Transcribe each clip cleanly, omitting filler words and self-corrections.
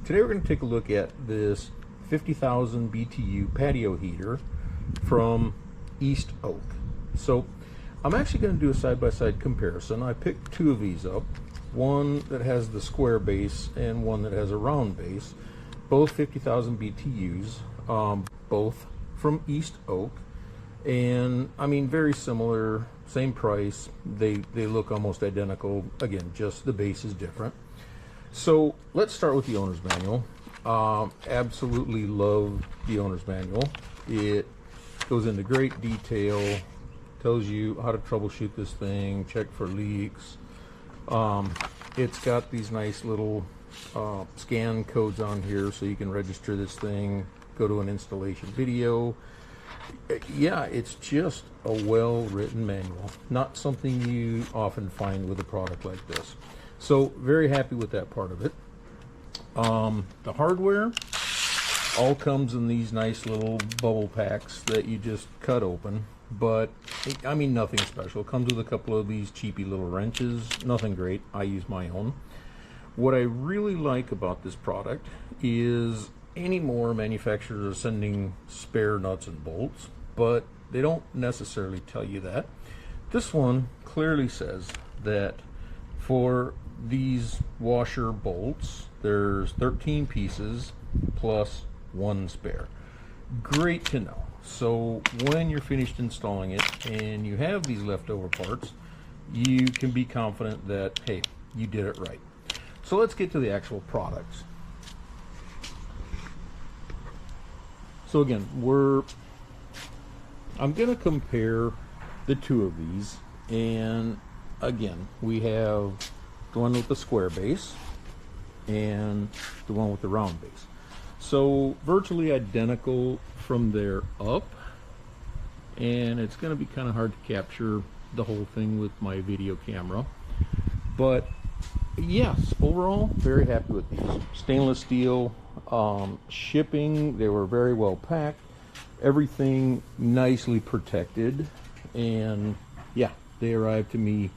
Today we're going to take a look at this 50,000 BTU patio heater from East Oak. So I'm actually going to do a side-by-side comparison. I picked two of these up, one that has the square base and one that has a round base, both 50,000 BTUs, both from East Oak. And I mean, very similar, same price. They look almost identical. Again, just the base is different. So let's start with the owner's manual. Absolutely love the owner's manual. It goes into great detail, tells you how to troubleshoot this thing, check for leaks. It's got these nice little scan codes on here so you can register this thing, go to an installation video. Yeah, it's just a well-written manual, not something you often find with a product like this. So very happy with that part of it. The hardware all comes in these nice little bubble packs that you just cut open, but I mean nothing special. It comes with a couple of these cheapy little wrenches, nothing great. I use my own. What I really like about this product is anymore manufacturers are sending spare nuts and bolts, but they don't necessarily tell you that. This one clearly says that for these washer bolts there's 13 pieces plus one spare. Great to know. So when you're finished installing it and you have these leftover parts, you can be confident that, hey, you did it right. So let's get to the actual products. So again, I'm going to compare the two of these, and again, we have the one with the square base and the one with the round base. So virtually identical from there up, and it's going to be kind of hard to capture the whole thing with my video camera, but yes, overall very happy with these. Stainless steel. Shipping, they were very well packed, everything nicely protected, and yeah, they arrived to me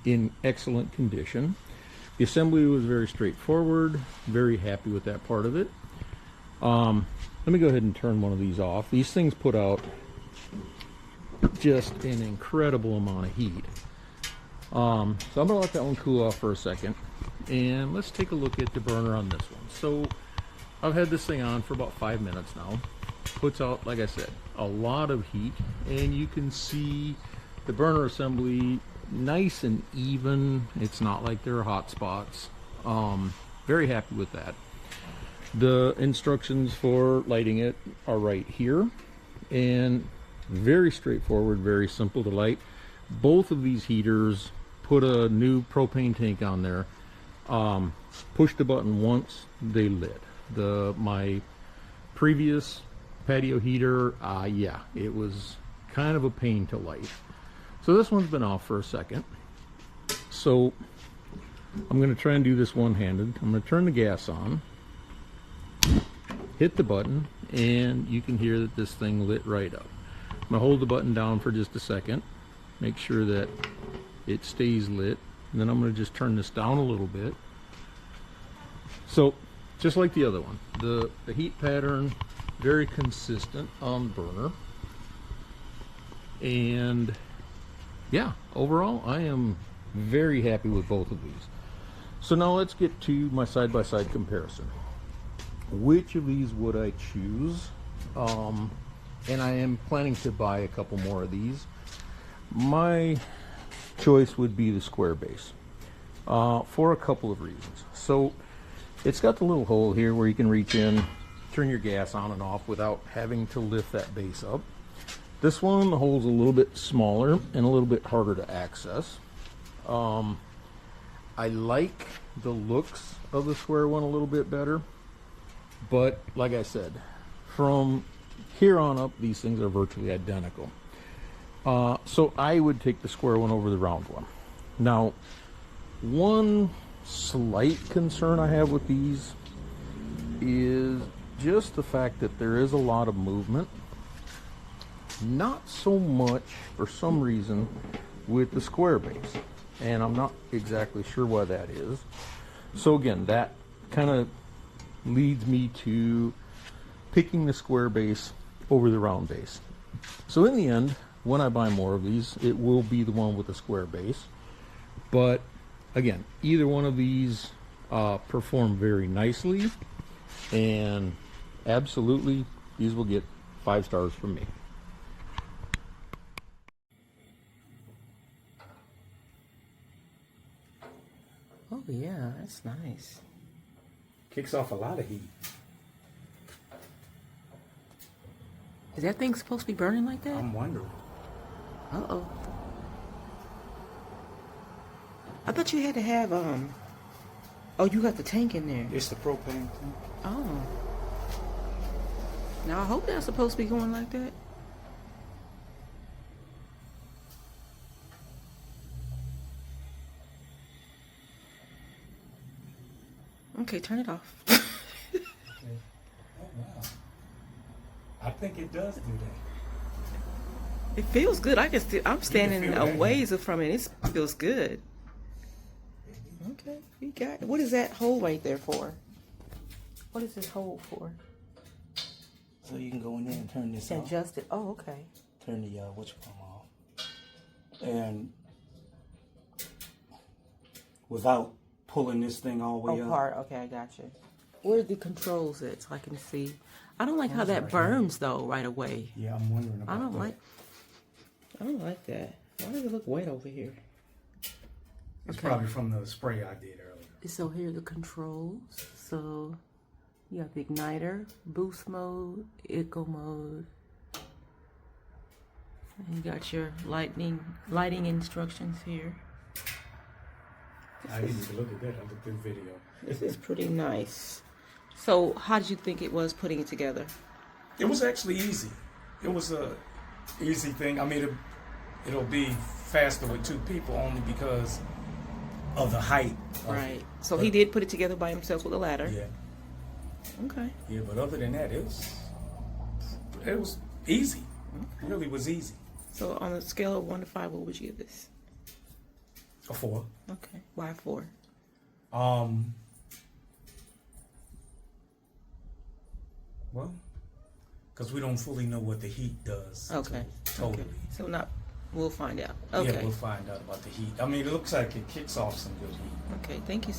in excellent condition. The assembly was very straightforward, very happy with that part of it. Let me go ahead and turn one of these off. These things put out just an incredible amount of heat. So I'm going to let that one cool off for a second, and let's take a look at the burner on this one. So I've had this thing on for about 5 minutes now. Puts out, like I said, a lot of heat, and you can see the burner assembly nice and even. It's not like there are hot spots. Very happy with that. The instructions for lighting it are right here, and very straightforward, very simple to light. Both of these heaters put a new propane tank on there. Push the button once, they lit. My previous patio heater, yeah, it was kind of a pain to light. So this one's been off for a second. So I'm going to try and do this one-handed. I'm going to turn the gas on, hit the button, and you can hear that this thing lit right up. I'm going to hold the button down for just a second, make sure that it stays lit, and then I'm going to just turn this down a little bit. So just like the other one, the heat pattern, very consistent on burner. And yeah, overall, I am very happy with both of these. So now let's get to my side-by-side comparison. Which of these would I choose? And I am planning to buy a couple more of these. My choice would be the square base, for a couple of reasons. So it's got the little hole here where you can reach in, turn your gas on and off without having to lift that base up. This one, the hole's a little bit smaller and a little bit harder to access. I like the looks of the square one a little bit better, but like I said, from here on up, these things are virtually identical. So I would take the square one over the round one. Now, one slight concern I have with these is just the fact that there is a lot of movement. Not so much, for some reason, with the square base, and I'm not exactly sure why that is. So again, that kind of leads me to picking the square base over the round base. So in the end, when I buy more of these, it will be the one with the square base. But again, either one of these perform very nicely, and absolutely these will get 5 stars from me. Oh yeah, that's nice. Kicks off a lot of heat. Is that thing supposed to be burning like that? I'm wondering. Uh-oh. I thought you had to have, oh, you got the tank in there. It's the propane thing. Oh. Now, I hope that's supposed to be going like that. Okay, turn it off. Okay. Oh, wow. I think it does do that. It feels good. I can still, I'm standing feel a that. ways from it. It feels good. Okay, we got, what is that hole right there for? What is this hole for? So you can go in there and turn this off. Adjust it. Oh, okay. Turn the off. And without pulling this thing all the way up. Apart. Okay, I got you. Where are the controls at so I can see? I don't like how that burns though right away. Yeah, I'm wondering about I don't that. like that. Why does it look wet over here? It's probably from the spray I did earlier. So here are the controls. So you have the igniter, boost mode, eco mode. And you got your lighting instructions here. I didn't even look at that. I looked at the video. This is pretty nice. So how did you think it was putting it together? It was actually easy. It was a easy thing. I mean, it'll be faster with 2 people only because of the height. Right. So he did put it together by himself with a ladder. Yeah. Okay. Yeah, but other than that, it was easy. It really was easy. So on a scale of 1 to 5, what would you give this? A 4. Okay. Why 4? Well, because we don't fully know what the heat does. Okay. Totally. Okay. So we'll find out. Okay. Yeah, we'll find out about the heat. I mean, it looks like it kicks off some good heat. Okay. Thank you.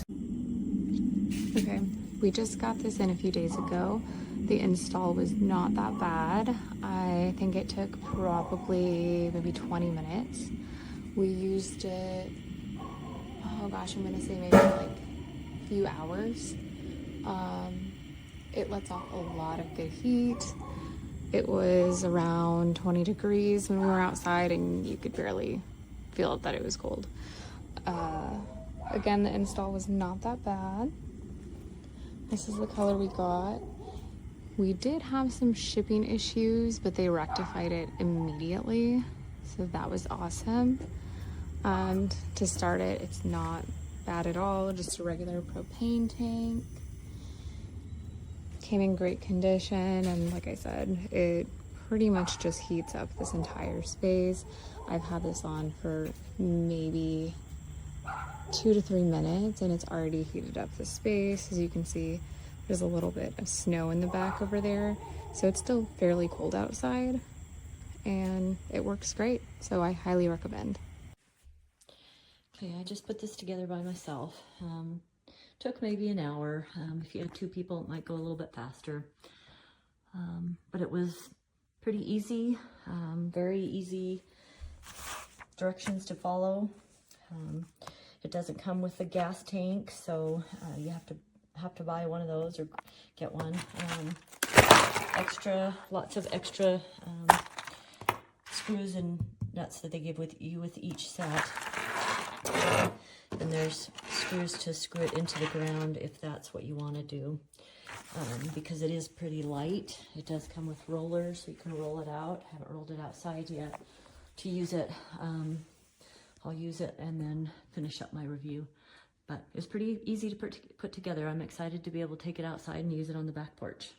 Okay, we just got this in a few days ago. The install was not that bad. I think it took probably maybe 20 minutes. We used it, oh gosh, I'm gonna say maybe like a few hours. It lets off a lot of good heat. It was around 20 degrees when we were outside and you could barely feel that it was cold. Again, the install was not that bad. This is the color we got. We did have some shipping issues, but they rectified it immediately. So that was awesome. And to start it, it's not bad at all. Just a regular propane tank. Came in great condition. And like I said, it pretty much just heats up this entire space. I've had this on for maybe 2 to 3 minutes and it's already heated up the space. As you can see, there's a little bit of snow in the back over there, so it's still fairly cold outside and it works great, so I highly recommend. Okay, I just put this together by myself. Took maybe an hour. If you had 2 people, it might go a little bit faster, but it was pretty easy. Very easy directions to follow. It doesn't come with a gas tank, so you have to buy one of those or get one. Lots of extra screws and nuts that they give you with each set. And there's screws to screw it into the ground if that's what you want to do. Because it is pretty light. It does come with rollers, so you can roll it out. I haven't rolled it outside yet to use it. I'll use it and then finish up my review. But it's pretty easy to put together. I'm excited to be able to take it outside and use it on the back porch.